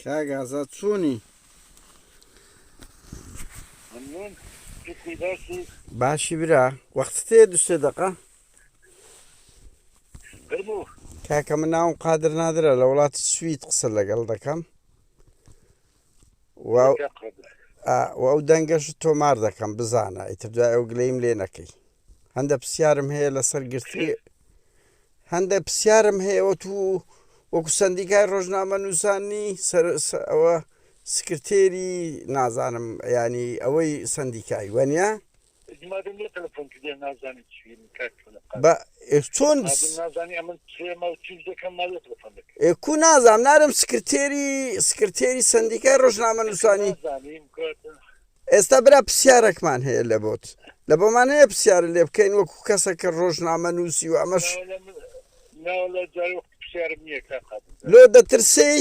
کاک ئازاد چوونی؟ باشی برا وەختت هەیە دوو سێ دەقە؟ کاکە من ناوم قادر نادرە لە وڵاتی سوید قسە لەگەڵ دەکەم و ئەو دەنگەشت تۆمار دەکەم بزانە ئیتر دوای ئەو گلەیم لێ نەکەی. هەندە پرسیارم هەیە لەسەر گرتی هەندە پرسیارم هەیە وەکو سەندیکای ڕۆژنامەنووسانی ئەوە سکرتێری نازانم ینی ئەوەی سەندیکای وەنیە؟ چۆن کو نازانم نارم سکرتێری سەندیکای ڕۆژنامەنووسانی ئێستا برا پرسیارێکمان هەیە لە بۆت لە بۆمان هەیە پرسیارە لێ بکەین وەکو کەسێکە ڕۆژنامەنووسی و ئەمەش لۆ دەترسی؟